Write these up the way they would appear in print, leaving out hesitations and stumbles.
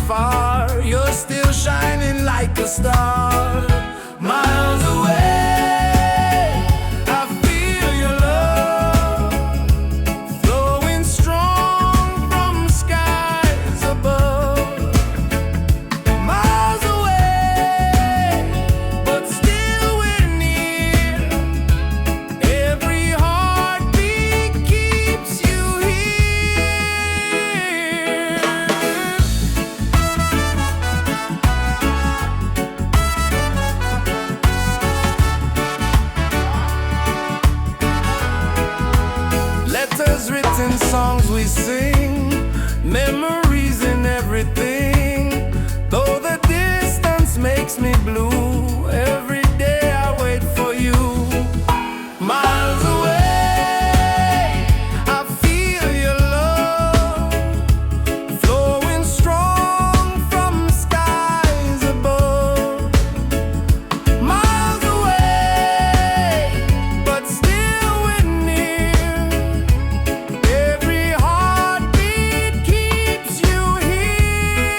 far, you're still shining like a star. Miles away, I feel your love flowing strong from skies above. Miles away, but still we're near. Every heartbeat keeps you here. Letters written, songs we sing, memories in everything. Though the distance makes me blue, every day I wait for you. Miles away, I feel your love flowing strong from skies above. Miles away, but still we're near. Every heartbeat keeps you here.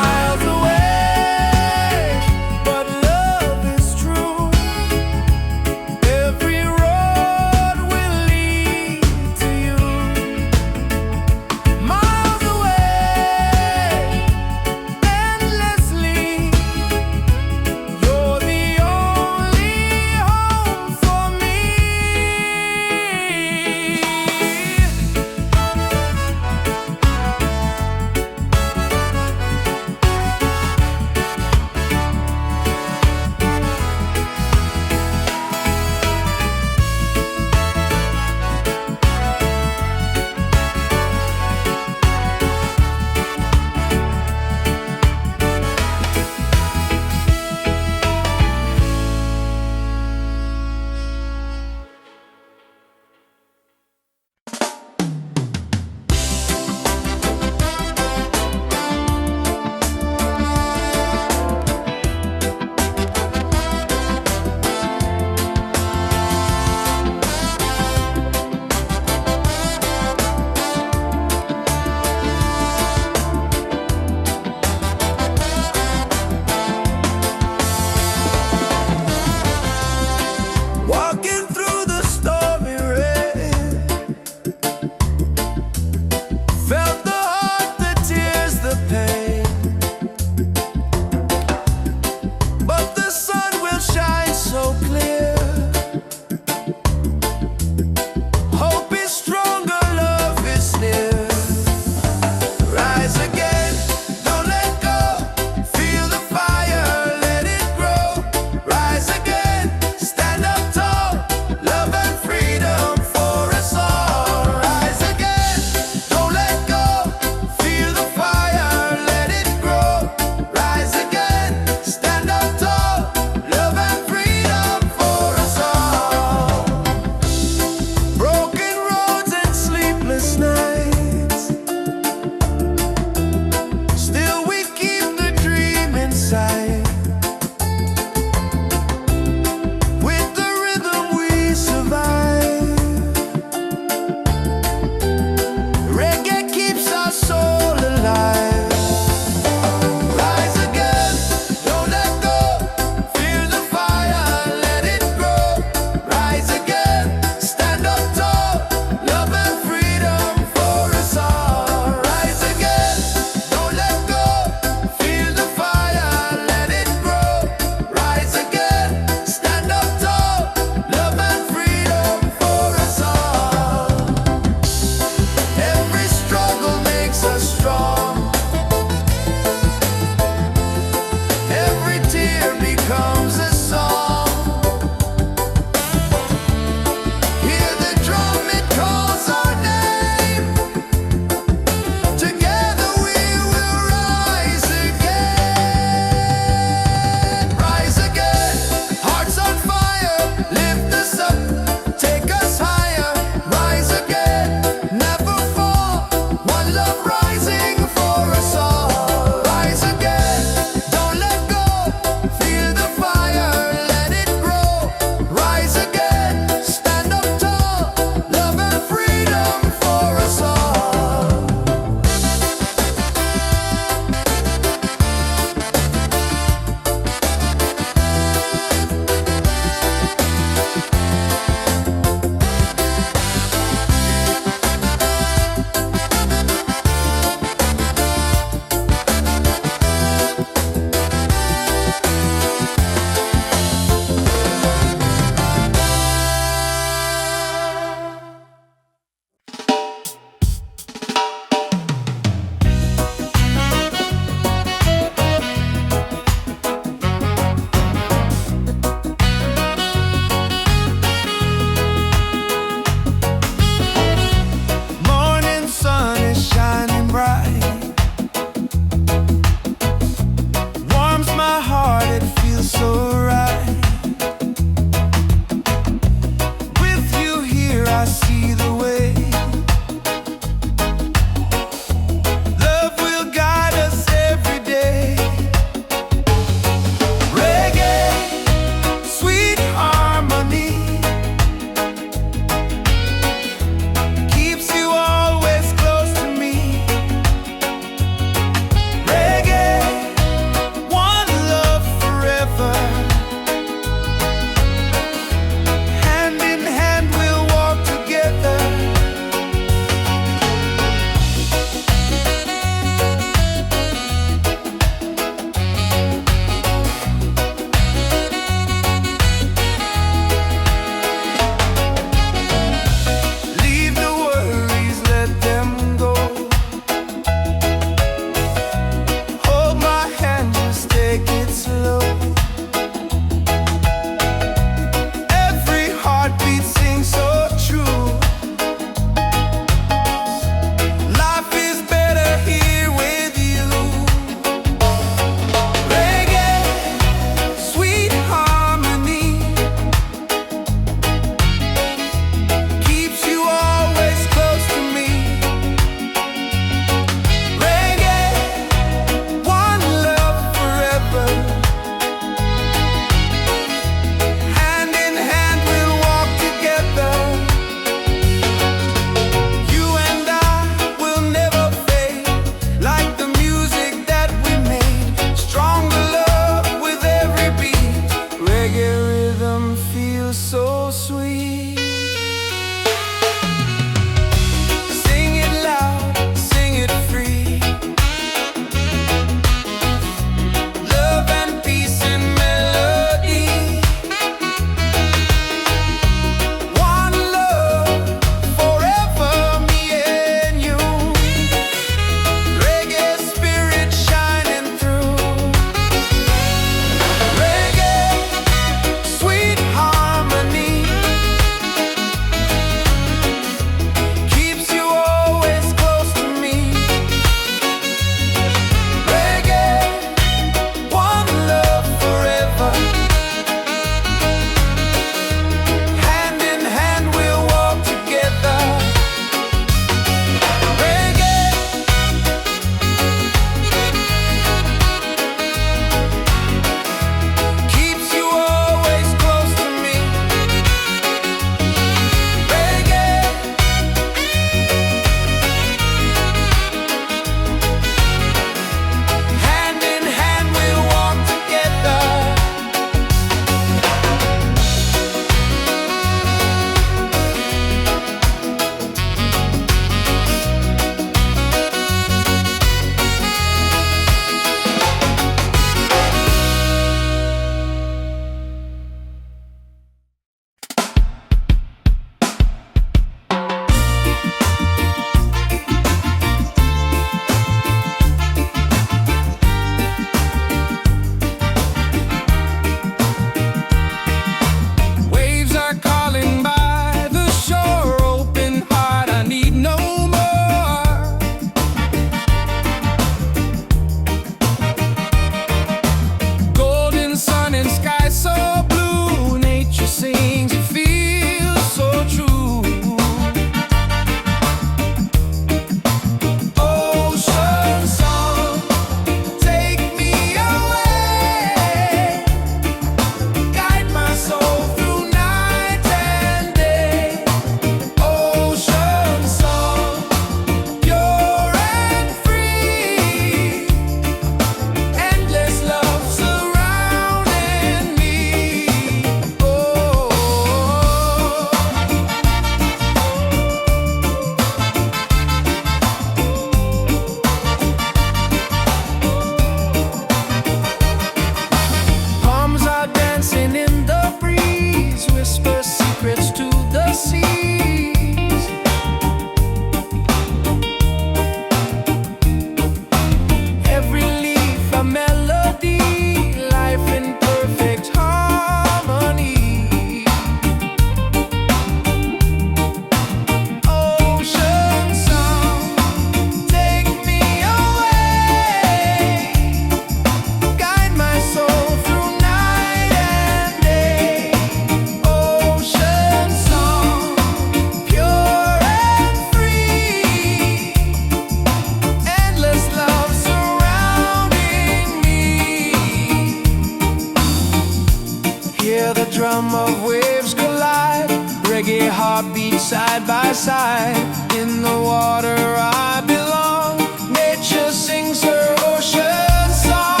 side by side. In the water I belong. Nature sings her ocean song.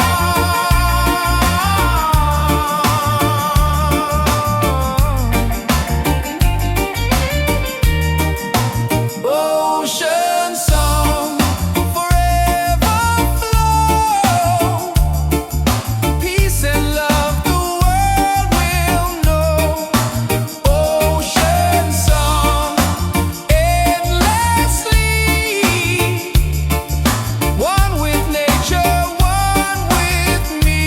Ocean song, forever flow. Peace and love the world will know. Ocean song, endlessly. One with nature, one with me.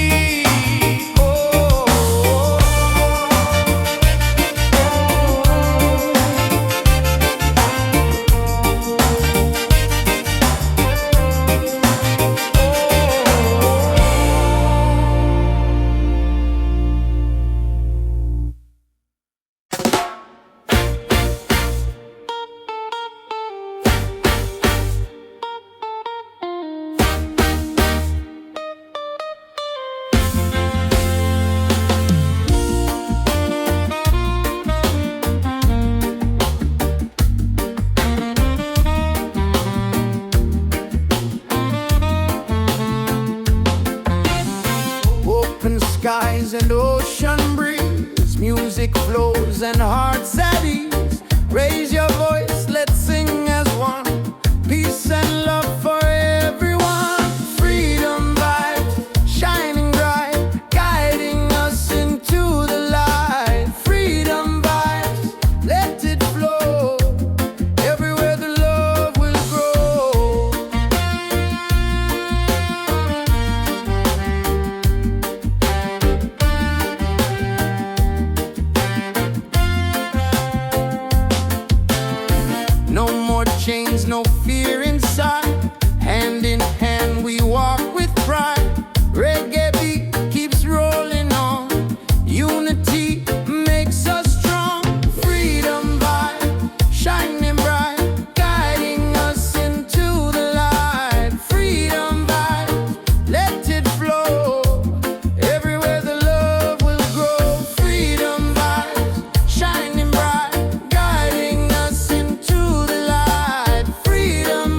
Open skies and ocean breeze, music flows and hearts at ease. Raise your voice, let's sing as one. Peace and love for everyone. Freedom vibes, shining bright, guiding us into the light. Freedom vibes, let it flow. Everywhere the love will grow. No more chains, no fear inside. Hand in hand we walk with pride. Reggae beat keeps rolling on. Unity makes us strong. Freedom vibe, shining bright, guiding us into the light. Freedom vibe, let it flow. Everywhere the love will grow. Freedom vibes, shining bright, guiding us into the light. Freedom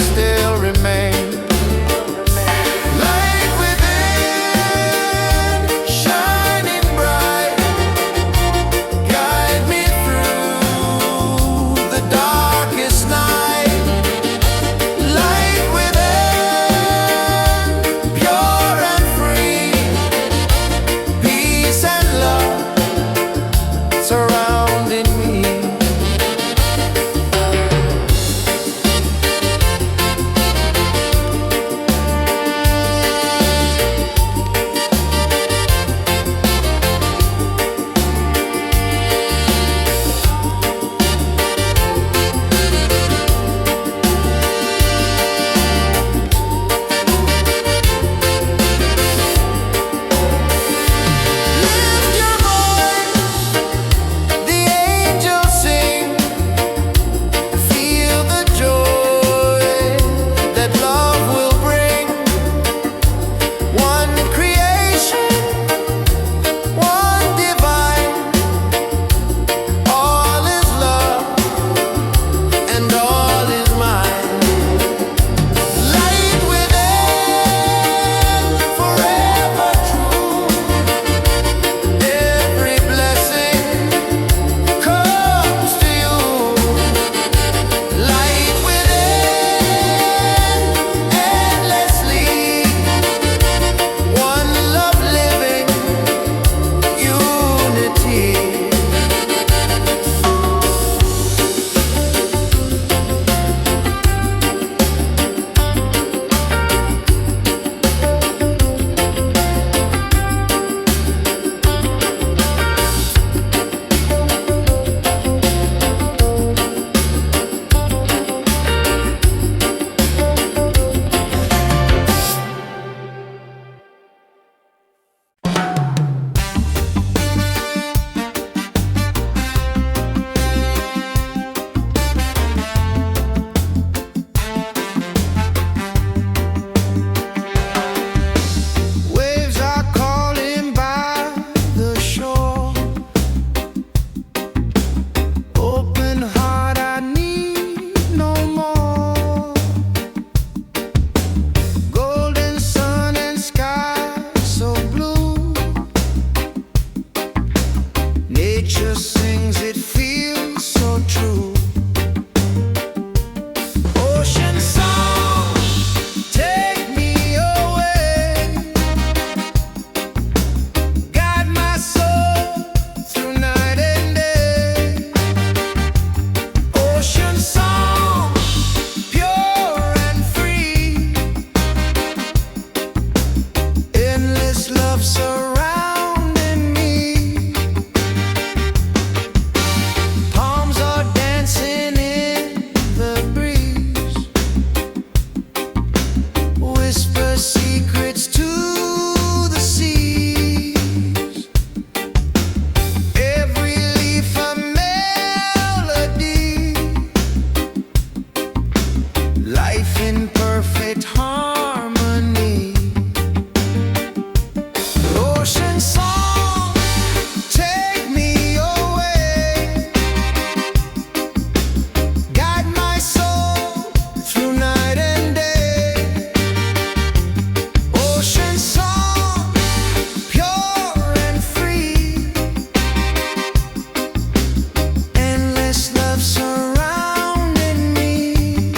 still remain. Light within, shining bright, guide me through the darkest night. Light within, pure and free, peace and love surrounding me. Lift your voice, the angels sing. Feel the joy that love will bring. One creation, one divine. All is love and all is mine. Light within, forever true. Every blessing comes to you. Light within, endlessly. One love living, unity. Waves are calling by the shore. Open heart, I need no more. Golden sun and sky so blue. Nature sings, it feels so true. Ocean song, take me away. Guide my soul through night and day. Ocean song, pure and free. Endless love surrounding me. Palms are dancing in the breeze. Whisper secrets to the seas. Every leaf a melody. Life in perfect harmony. Ocean song, take me away. Guide my soul through night and day. Ocean song, pure and free. Endless love surrounding me.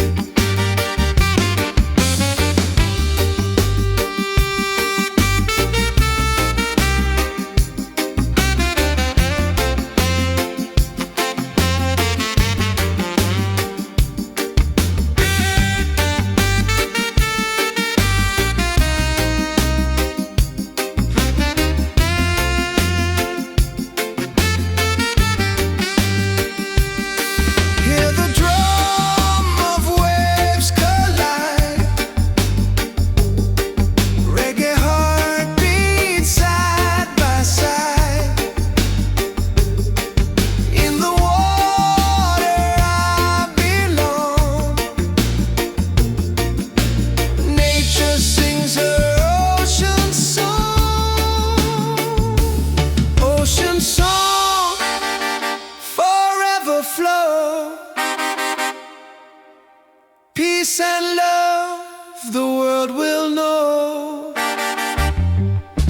the world will know.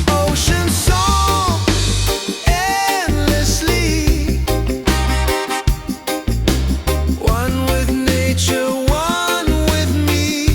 Ocean song endlessly, one with nature, one with me.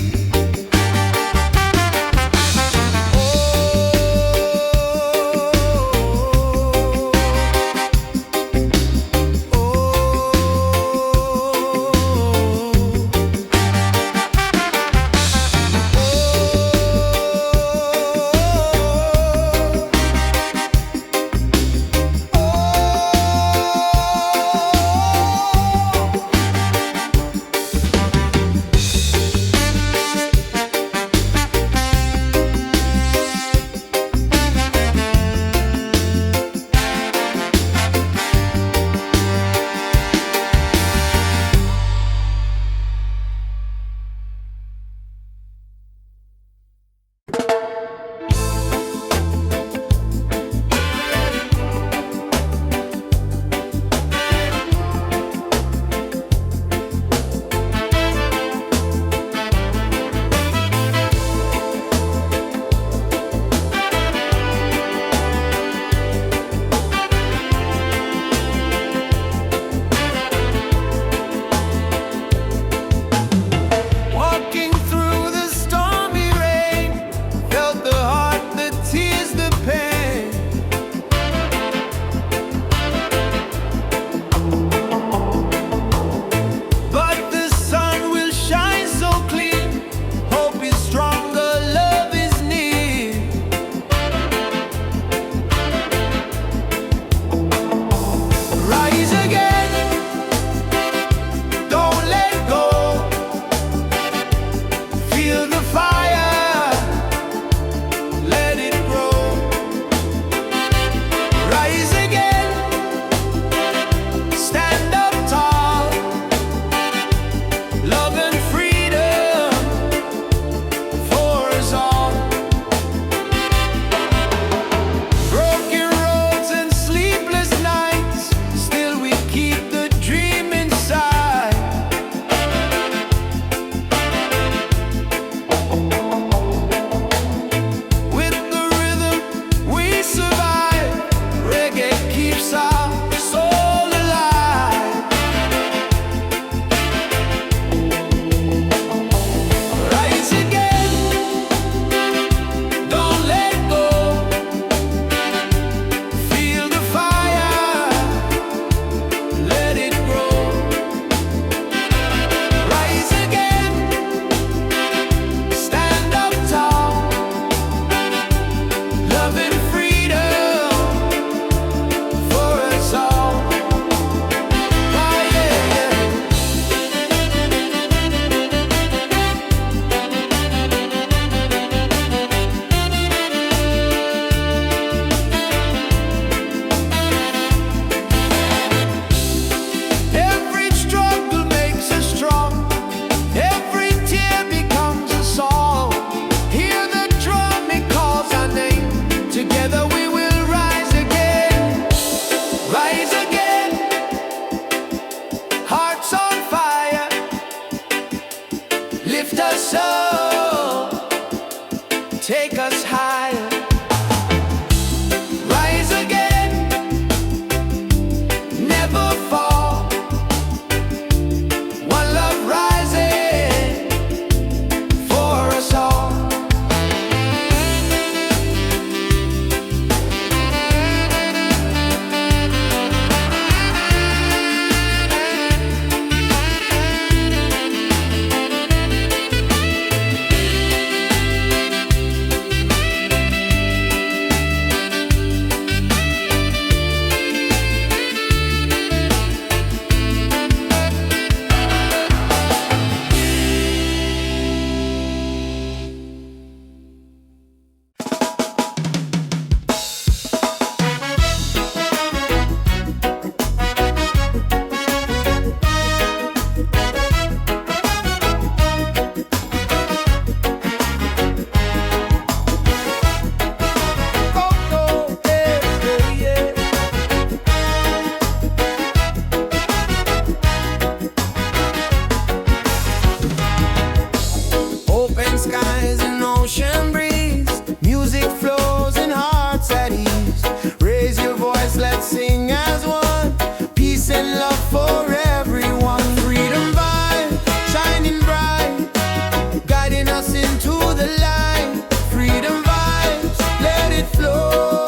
guiding us into the light. Freedom vibes, let it flow.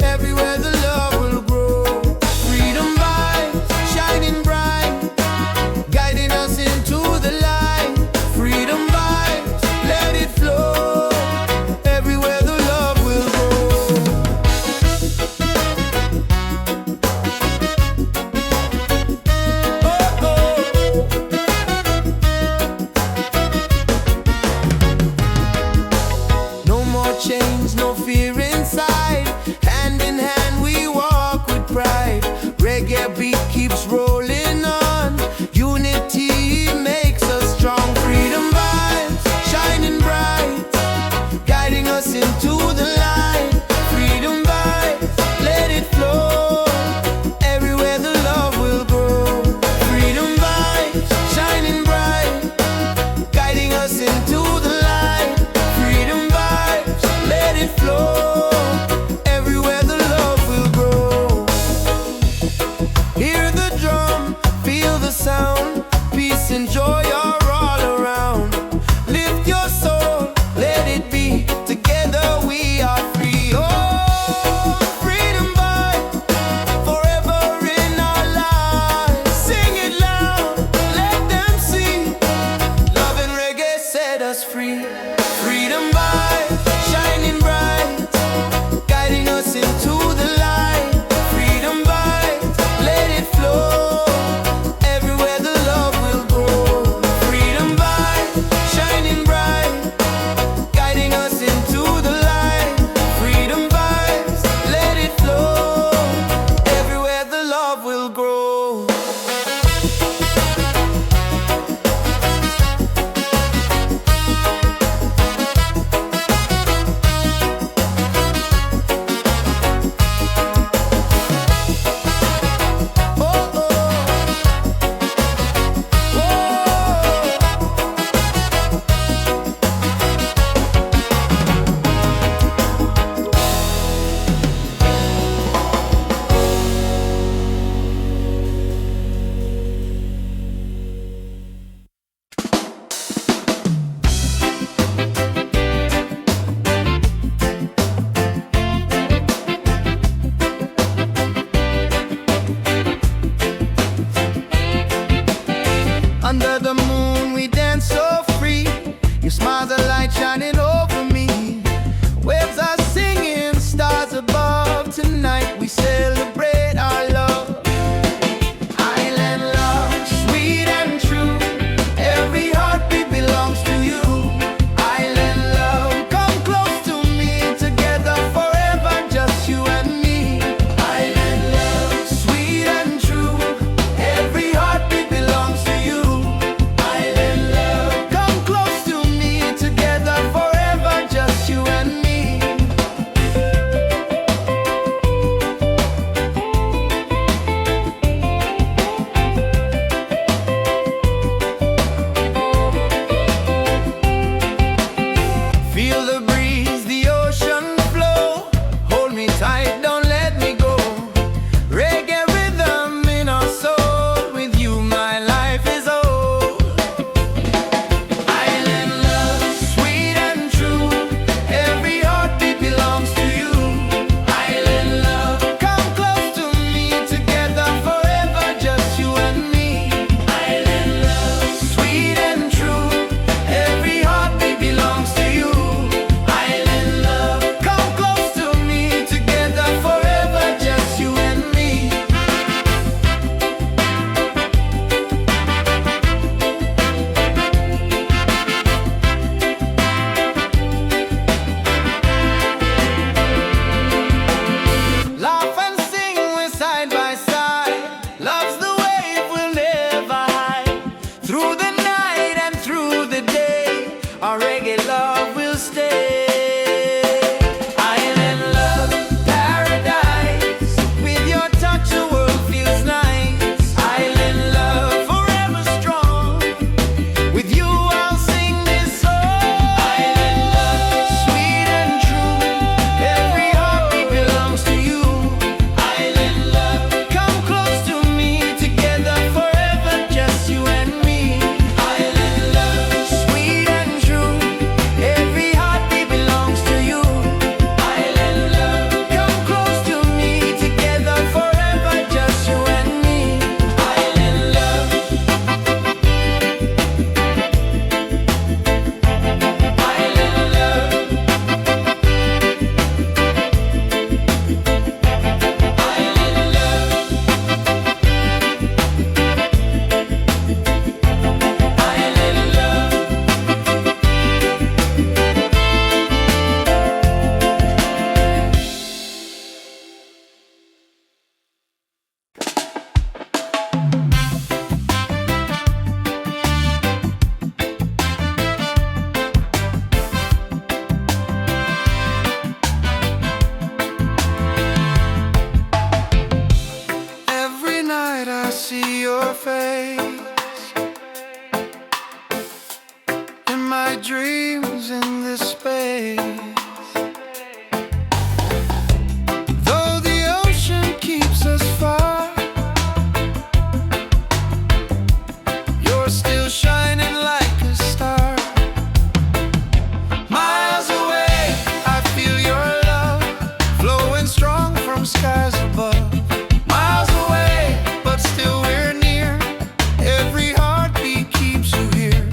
Everywhere the love will grow. Freedom vibes, shining bright, guiding us into the light. Freedom vibes, let it flow. Everywhere the love will grow. Oh, oh. No more chains, no fear inside. Hand in hand we walk with pride. Reggae beat keeps rolling on. Unity makes us strong. Freedom vibes, shining bright, guiding us into the light. Freedom vibes, let it flow. Everywhere the love will grow. Freedom vibes, shining bright, guiding us into the light. Freedom vibes, let it flow. Everywhere the love will grow. Hear the drum, feel the sound. Peace and joy are all around. Lift your soul, let it be. Together we are free. Oh, freedom vibe, forever in our lives. Sing it loud, let them see. Love and reggae set us free. Freedom vibe, shining bright, guiding us into the light. Freedom vibe, let it flow. Everywhere the love will grow. Freedom vibe, shining bright, guiding us into the light. Freedom vibes, let it flow. Everywhere the love will grow. Oh, oh. Under the moon we dance so free. Your smile's a light shining over me. Waves are singing, stars above. Tonight we celebrate our love. Island love, sweet and true. Every heartbeat belongs to you. Island love, come close to me. Together forever, just you and me. Island love, sweet and true. Every heartbeat belongs to you. Island love, come close to me. Together forever, just you and me. Feel the breeze, the ocean flow. Hold me tight, don't let me go. Reggae rhythm in our soul. With you my life is whole. Island love, sweet and true. Every heartbeat belongs to you. Island love, come close to me. Together forever, just you and me. Island love, sweet and true. Every heartbeat belongs to you. Island love, come close to me. Together forever, just you and me. Laugh and sing, we're side by side. Love's the wave we'll never hide. Through the night and through the day, our reggae love will stay. Island love, paradise. With your touch the world feels nice. Island love, forever strong. With you I'll sing this song. Island love, sweet and true. Every heartbeat belongs to you. Island love, come close to me. Together forever, just you and me. Island love, sweet and true. dreams in this space. Though the ocean keeps us far, you're still shining like a star. Miles away, I feel your love flowing strong from skies above. Miles away, but still we're near. Every heartbeat keeps you here.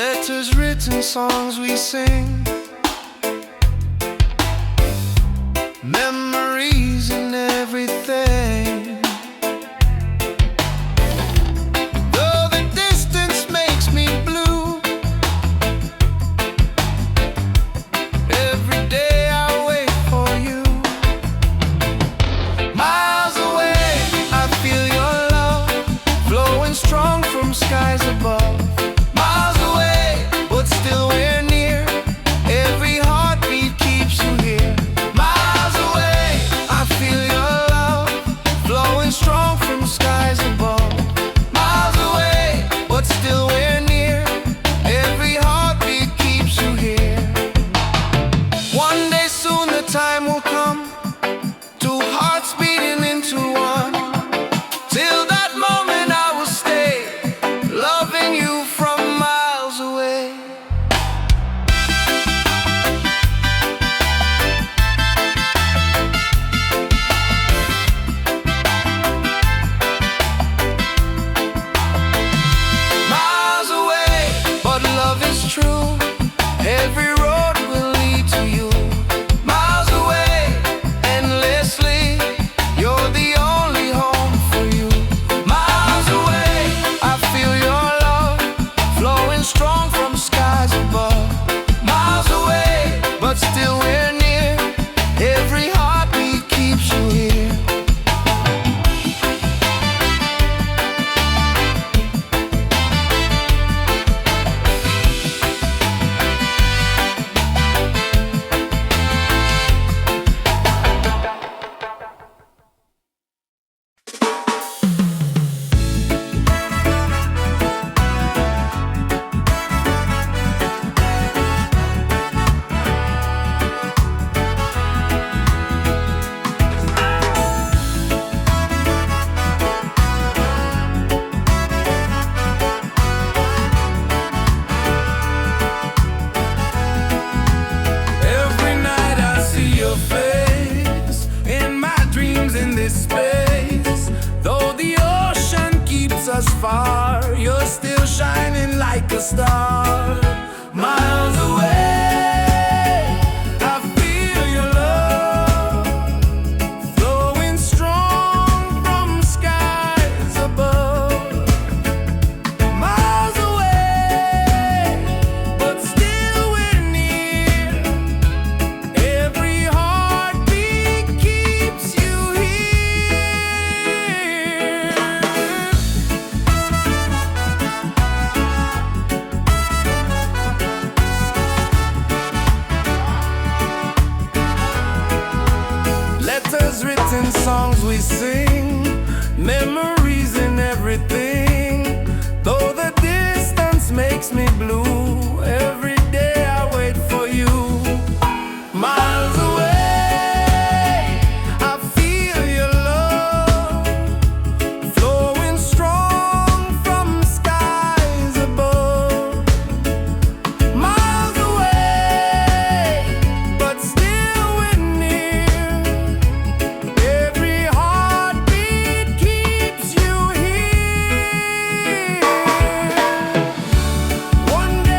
Letters written, songs we sing, memories and everything. Though the distance makes me blue, every day I wait for you. Miles away, I feel your love flowing strong from skies above. Miles away, but still we're near. Every heartbeat keeps you here. Miles away, I feel your love flowing strong from skies above. Miles away, but still we're near. Every heartbeat keeps you here. One day soon the time will come, two hearts beating into one. Till that moment I will stay, loving you from miles away. Miles away, but love is true. Every road will lead to you. Miles away, endlessly, you're the only home for you. Miles away, I feel your love flowing strong from skies above. Miles away, but still we're near. Every heartbeat keeps you here. Every night I see your face in my dreams in this space. Though the ocean keeps us far, you're still shining like a star. Miles away, I feel your love flowing strong from skies above. Miles away, but still we're near. Every heartbeat keeps you here. Letters written, songs we sing, memories and everything. Though the distance makes me blue, every day I wait for you. Miles away, I feel your love flowing strong from skies above. Miles away, but still we're near. Every heartbeat keeps you here. One day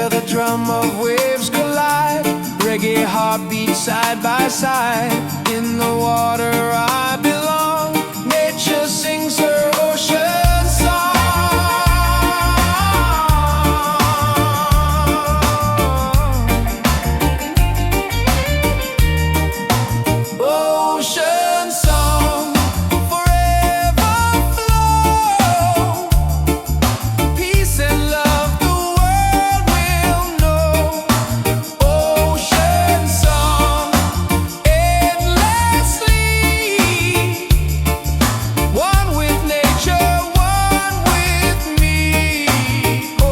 hear the drum of waves collide. Reggae heartbeat side by side. In the water I belong. Nature sings her ocean song. Ocean song, forever flow. Peace and love the world will know. Ocean song, endlessly. One with nature, one with me. Oh.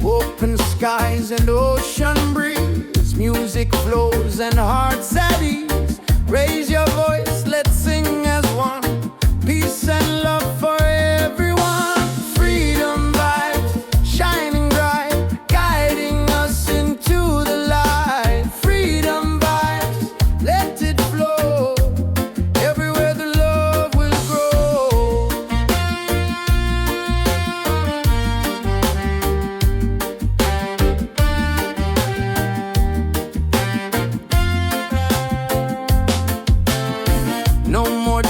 Open skies and ocean breeze, music flows and hearts at ease. Raise your voice, let's sing as one. Peace and love for everyone. Freedom vibes, shining bright, guiding us into the light. Freedom vibes, let it flow. Everywhere the love will grow. No more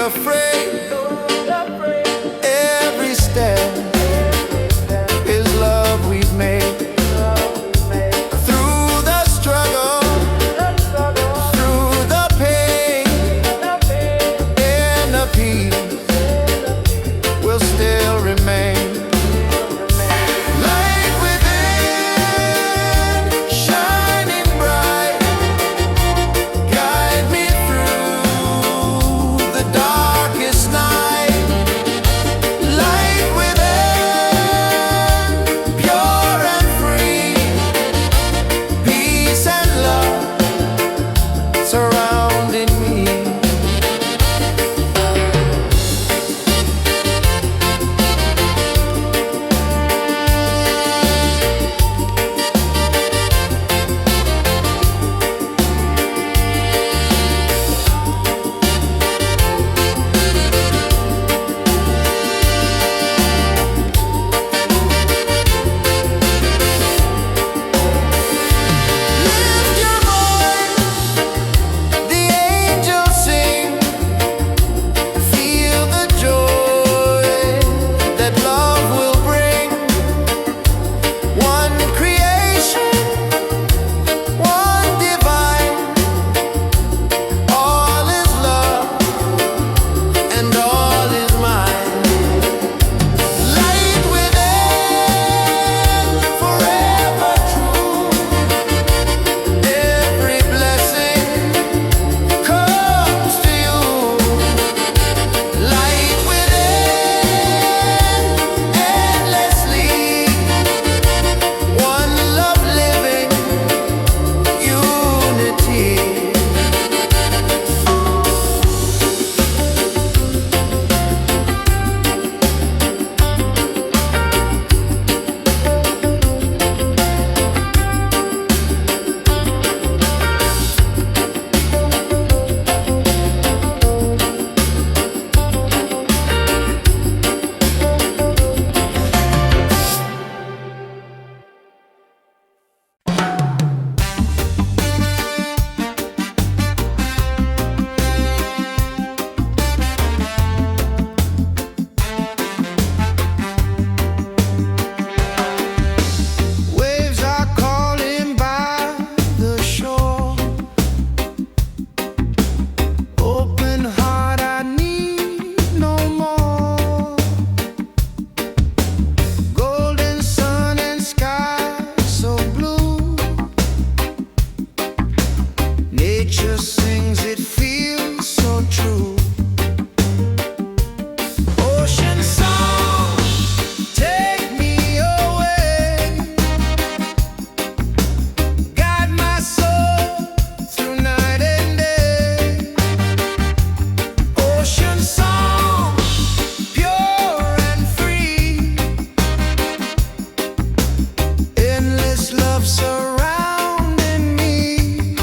afraid. Every step is love we've made. Through the struggle, through the pain, and the peace will still remain. Light within, shining bright, guide me through the darkest night. Light within, pure and free, peace and love surrounding me. Lift your voice, the angels sing. Feel the joy that love will bring. One creation, one divine. All is love and all is mine. Light within, forever true. Every blessing comes to you. Light within, endlessly. One love living, unity. Waves are calling by the shore. Open heart, I need no more. Golden sun and sky so blue. Nature sings, it feels so true. Ocean song, take me away. Guide my soul through night and day. Ocean song, pure and free. Endless love surrounding me.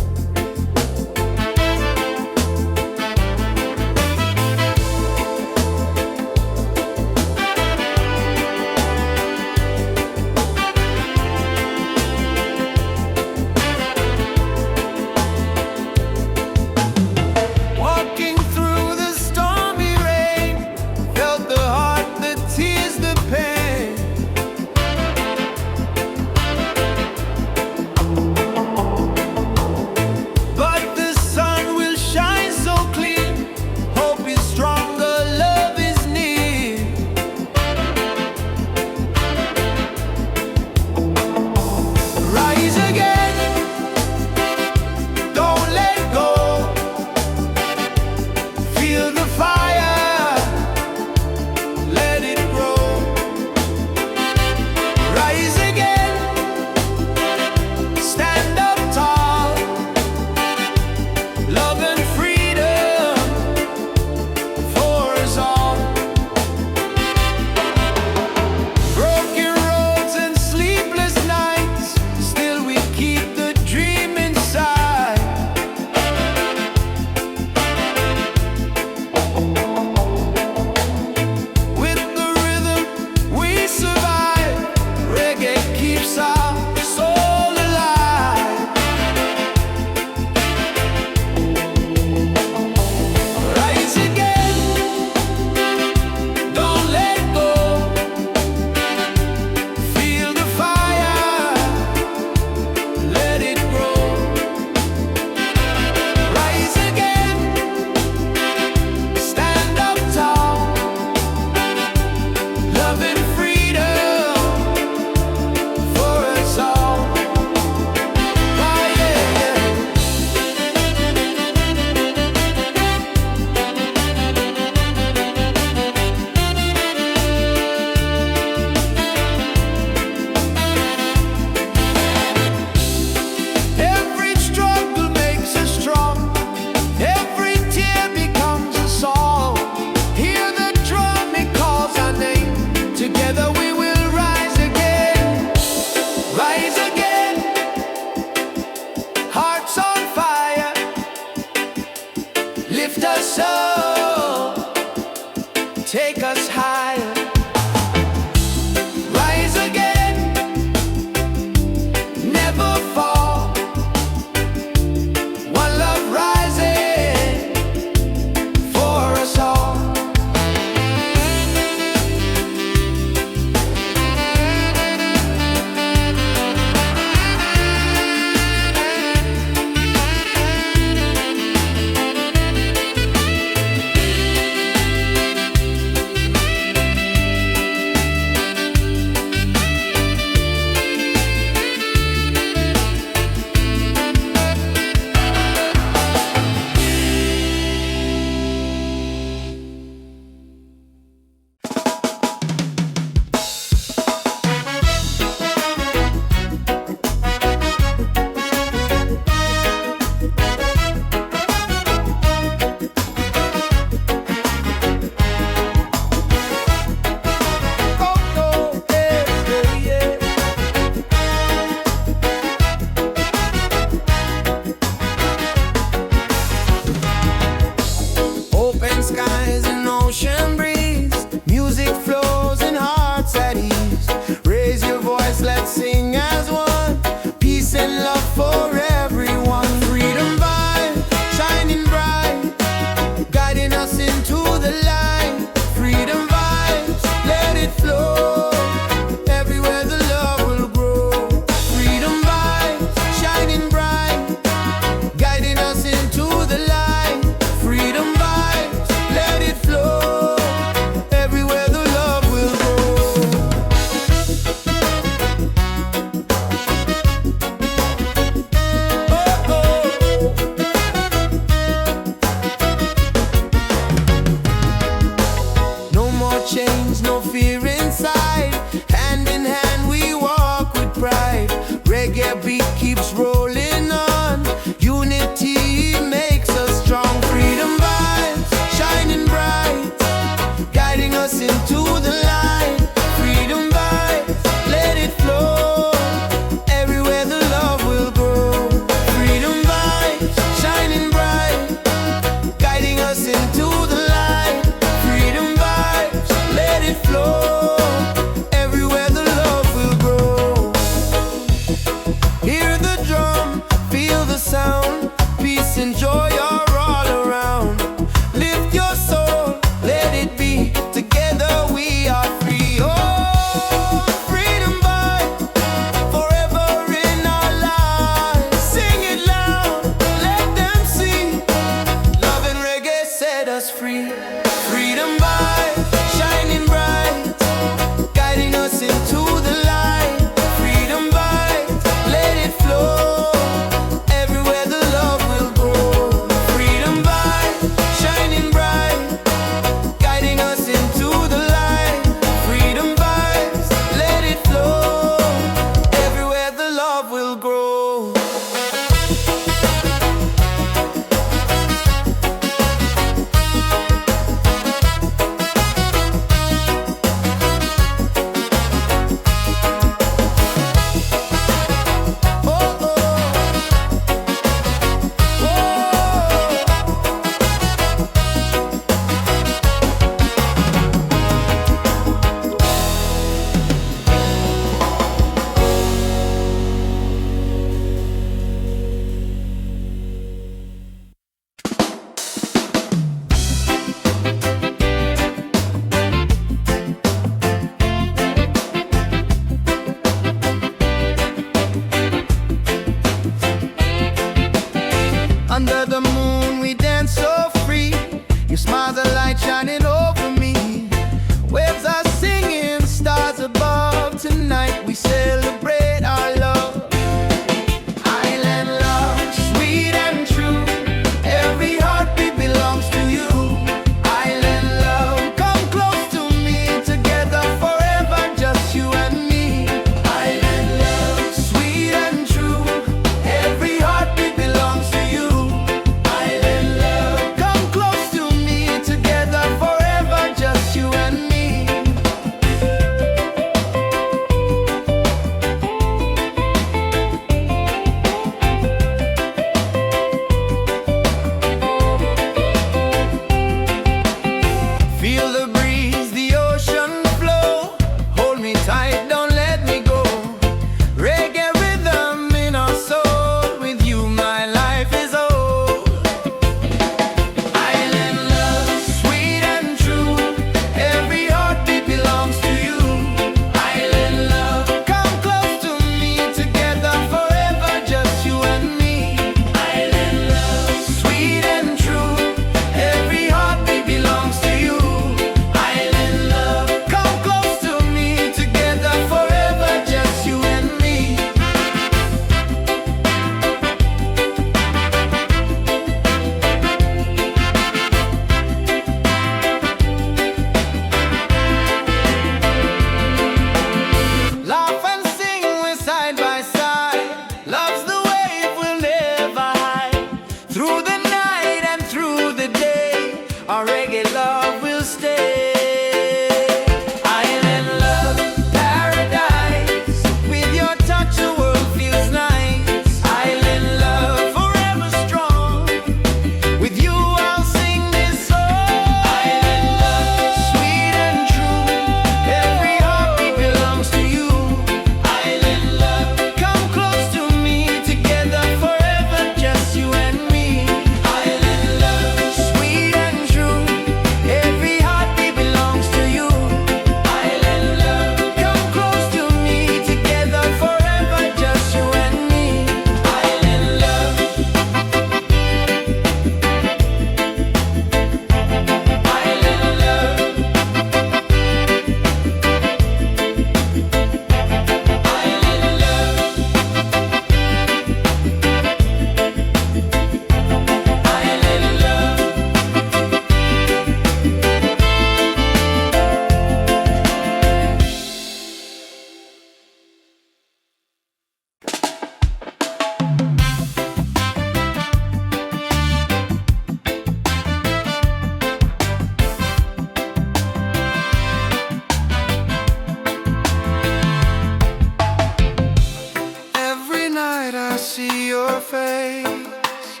see your face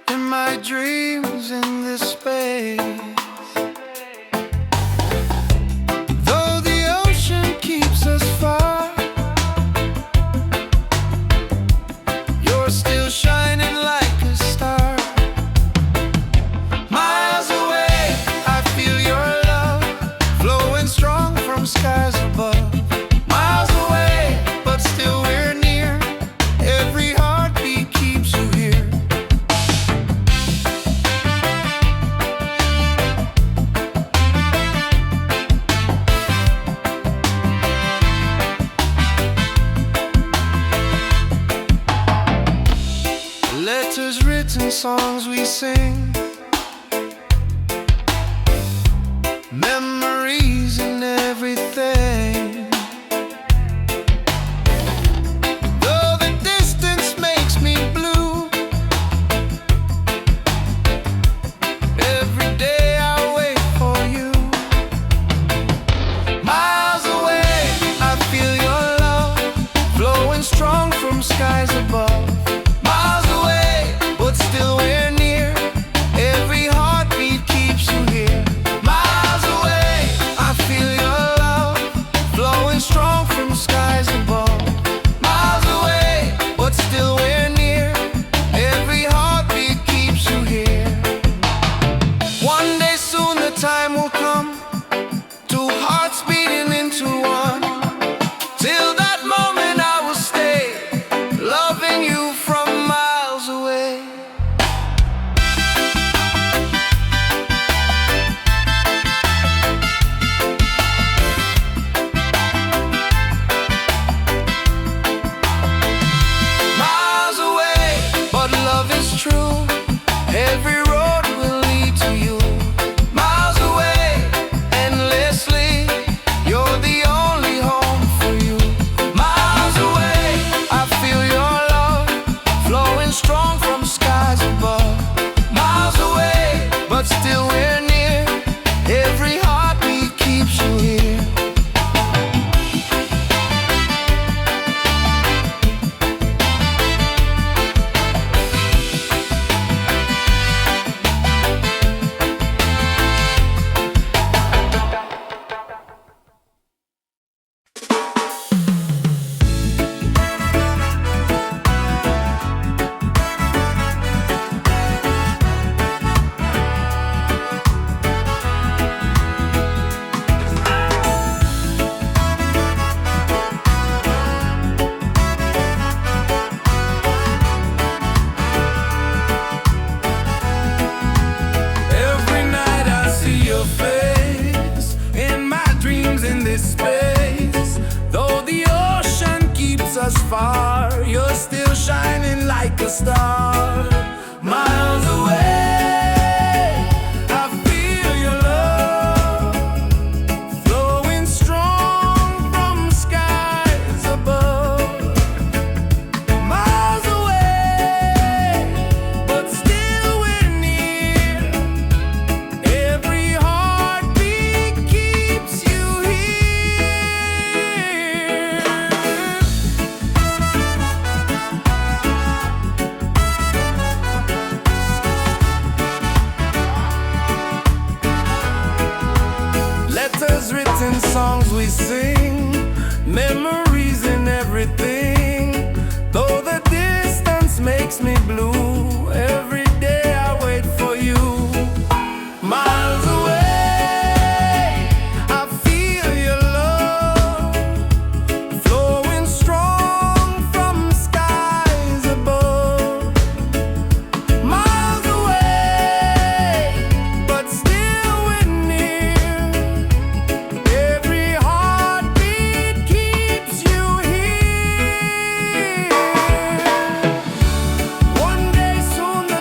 in my dreams in this space. Though the ocean keeps us far, you're still shining like a star. Miles away, I feel your love flowing strong from skies above. Miles away, but still we're near. Every heartbeat keeps you here. Letters written, songs we sing, memories and everything. Though the distance makes me blue, every day I wait for you. Miles away, I feel your love flowing strong from skies above. Miles away, but still we're near. Every heartbeat keeps you here. Miles away, I feel your love flowing strong from skies above. Miles away, but still we're near. Every heartbeat keeps you here. One day soon the time will come, two hearts beating into one. Till that moment I will stay, loving you from miles away. Miles away, but love is true. Every road will lead to you. Miles away, endlessly, you're the only home for you. Miles away, I feel your love flowing strong from skies above. Miles away, but still we're near. Every heartbeat keeps you here. Every night I see your face in my dreams in this space. Though the ocean keeps us far, you're still shining like a star. Miles away, I feel your love flowing strong from skies above. Miles away, but still we're near. Every heartbeat keeps you here. Letters written, songs we sing, memories and everything. Though the distance makes me blue, every day I wait for you. Miles away, I feel your love flowing strong from skies above. Miles away, but still we're near. Every heartbeat keeps you here. One day soon the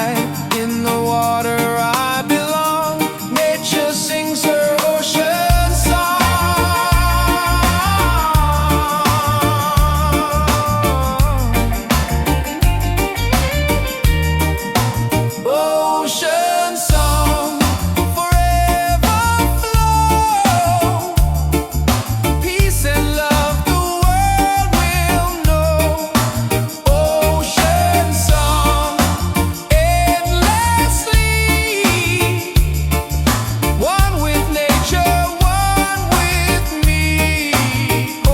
life. In the water I belong. Nature sings her ocean song. Ocean song, forever flow. Peace and love the world will know. Ocean song, endlessly. One with nature, one with me. Oh.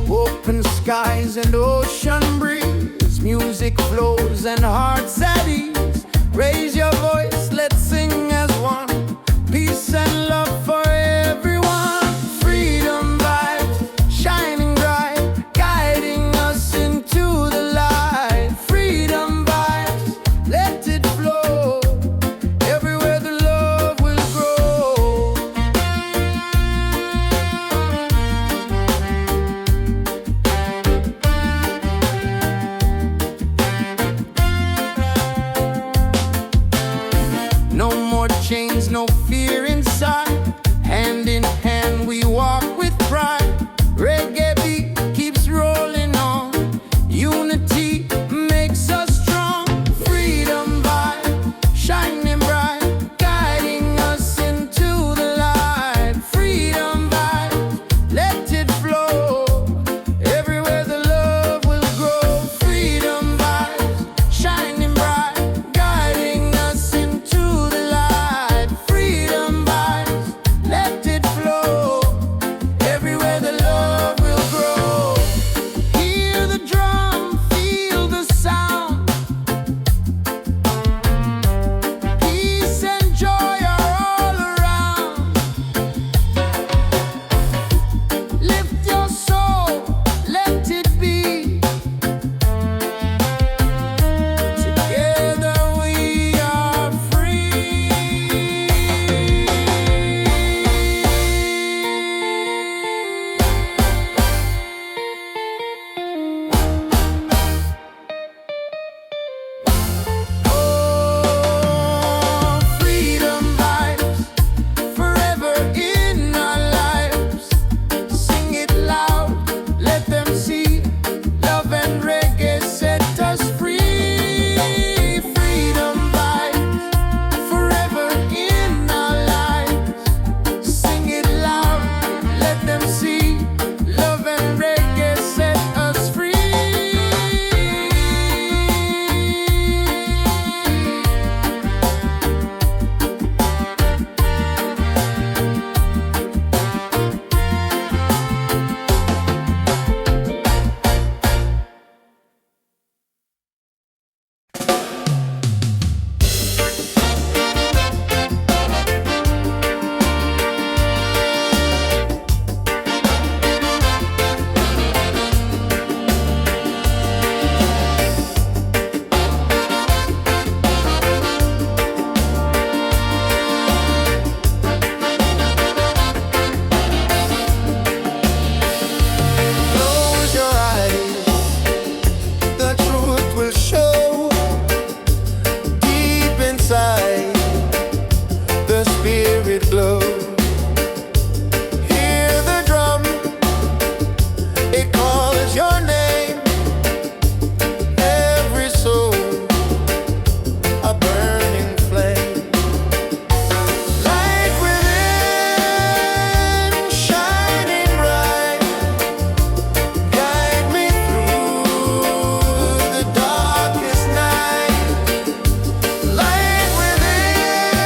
Open skies and ocean breeze, music flows and hearts at ease. Raise your voice, let's sing as one. Peace and love for everyone. Freedom vibes, shining bright, guiding us into the light. Freedom vibes, let it flow. Everywhere the love will grow. No more chains, no fear inside. Hand in hand we walk with pride. Reggae beat keeps rolling on. Unity makes us strong. Freedom vibe, shining bright, guiding us into the light. Freedom vibe, let it flow. Everywhere the love will grow. Freedom vibes, shining bright, guiding us into the light. Freedom vibes, let it flow. Everywhere the love will grow. Hear the drum, feel the sound. Peace and joy are all around. Lift your soul, let it be. Together we are free. Oh, freedom vibes, forever in our lives. Sing it loud, let them see. Love and reggae set us free. Freedom vibes, forever in our lives. Sing it loud, let them see. Love and reggae set us free. Close your eyes, the truth will show. Deep inside, the spirit glows. Hear the drum, it calls your name. Every soul, a burning flame. Light within, shining bright. Guide me through the darkest night. Light within,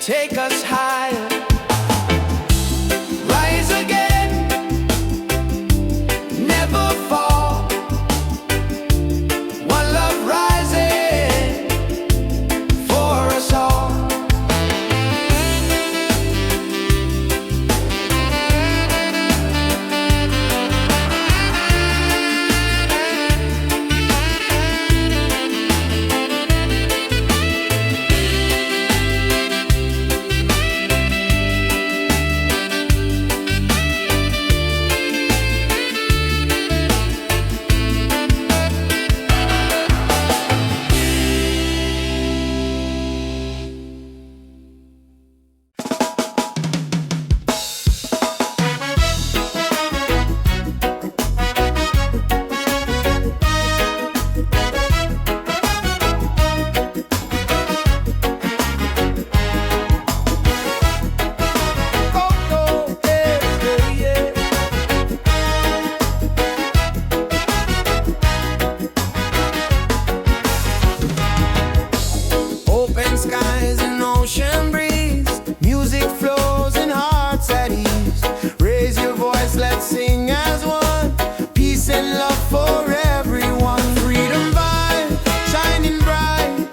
take us higher. Rise again, never fall. One love rising for us all. Skies and ocean breeze, music flows and hearts at ease. Raise your voice, let's sing as one. Peace and love for everyone. Freedom vibe, shining bright,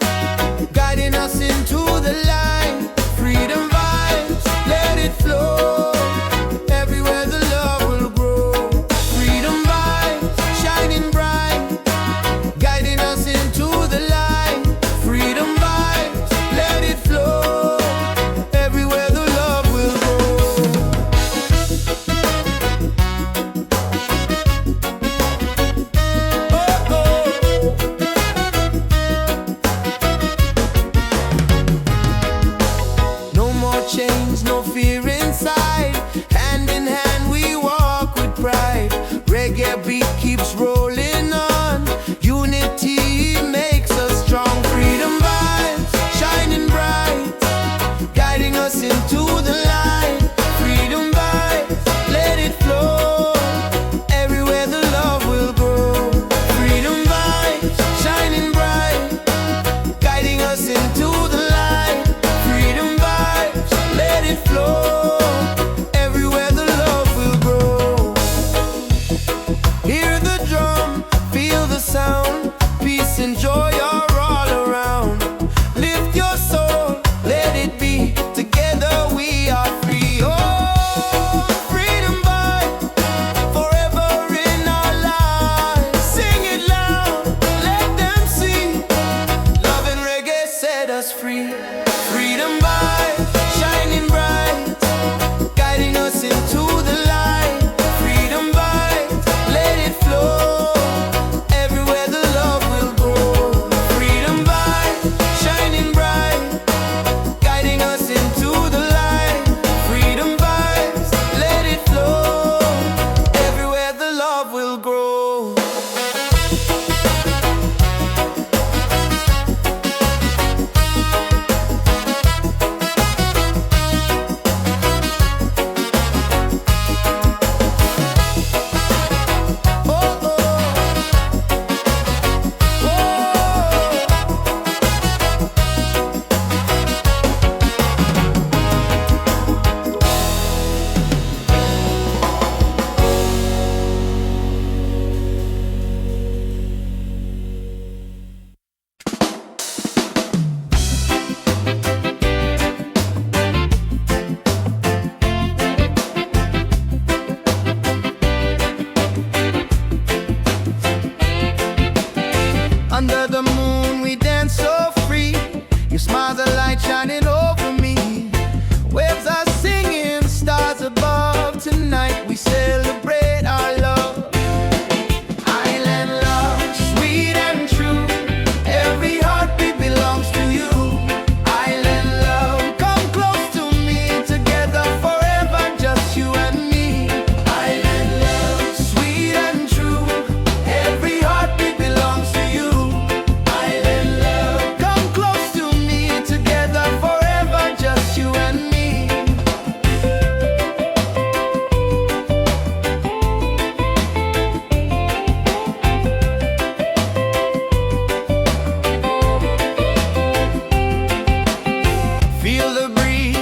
guiding us into the light. Freedom vibes, let it flow. Everywhere the love will grow. Freedom vibes, shining bright, guiding us into the light. Freedom vibes, let it flow. Everywhere the love will grow. Oh, oh. No more chains, no fear inside. Hand in hand we walk with pride. Reggae beat keeps rolling on. Unity makes us strong. Freedom vibes, shining bright, guiding us into the light. Freedom vibes, let it flow. Everywhere the love will grow. Freedom vibes, shining bright, guiding us into the light. Freedom vibes, let it flow. Everywhere the love will grow. Hear the drum, feel the sound. Peace and joy are all around. Lift your soul, let it be. Together we are free. Oh, freedom vibe, forever in our lives. Sing it loud, let them see. Love and reggae set us free. Freedom vibe, shining bright, guiding us into the light. Freedom vibe, let it flow. Everywhere the love will grow. Freedom vibe, shining bright, guiding us into the light. Freedom vibes, let it flow. Everywhere the love will grow. Oh, oh. Under the moon we dance so free. Your smile's a light shining over me. Waves are singing, stars above. Tonight we celebrate our love. Island love, sweet and true. Every heartbeat belongs to you. Island love, come close to me. Together forever, just you and me. Island love, sweet and true. Every heartbeat belongs to you. Island love, come close to me. Together forever, just you and me. Feel the breeze.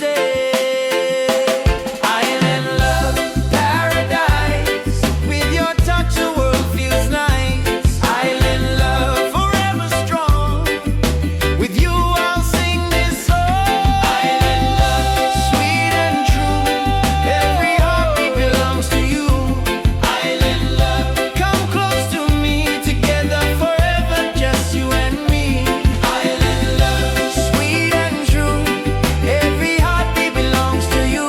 stay. Island love, paradise. With your touch, the world feels nice. Island love, forever strong. With you, I'll sing this song. Island love, sweet and true. Every heartbeat belongs to you. Island love, come close to me. Together forever, just you and me. Island love, sweet and true. Every heartbeat belongs to you.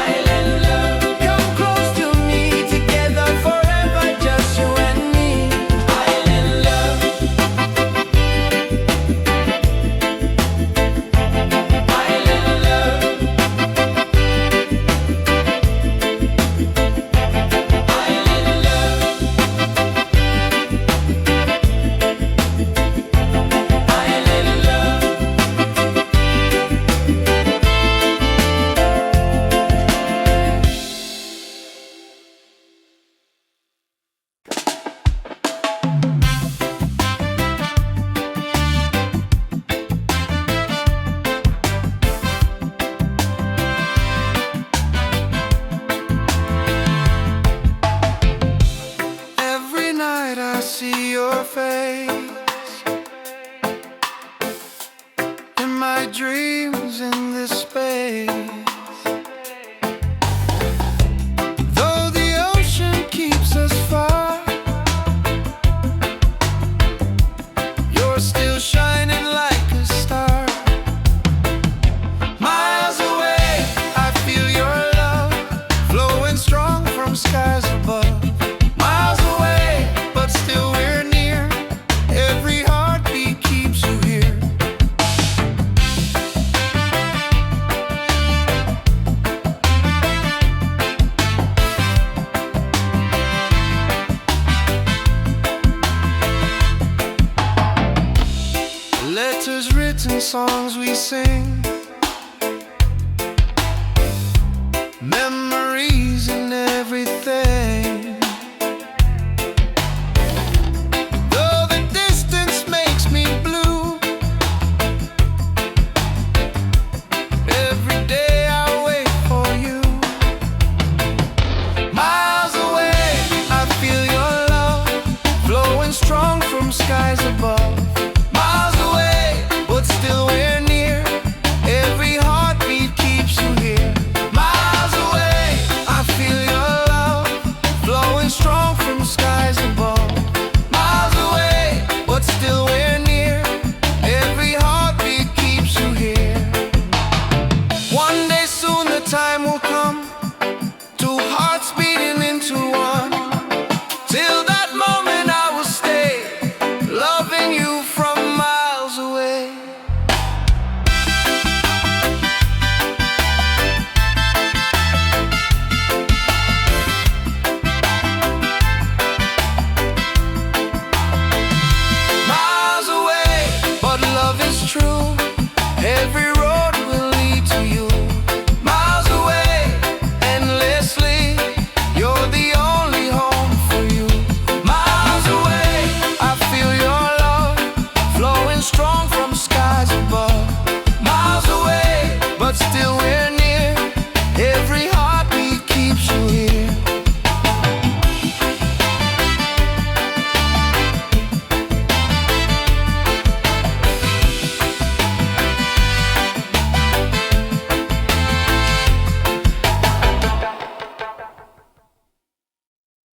Island love, come close to me. Together forever, just you and me. Island love. Island love. Island love. Island love. Every night I see your face in my dreams in this space. Though the ocean keeps us far, you're still shining like a star. Miles away, I feel your love flowing strong from skies above. Miles away, but still we're near. Every heartbeat keeps you here. Letters written, songs we sing. Memories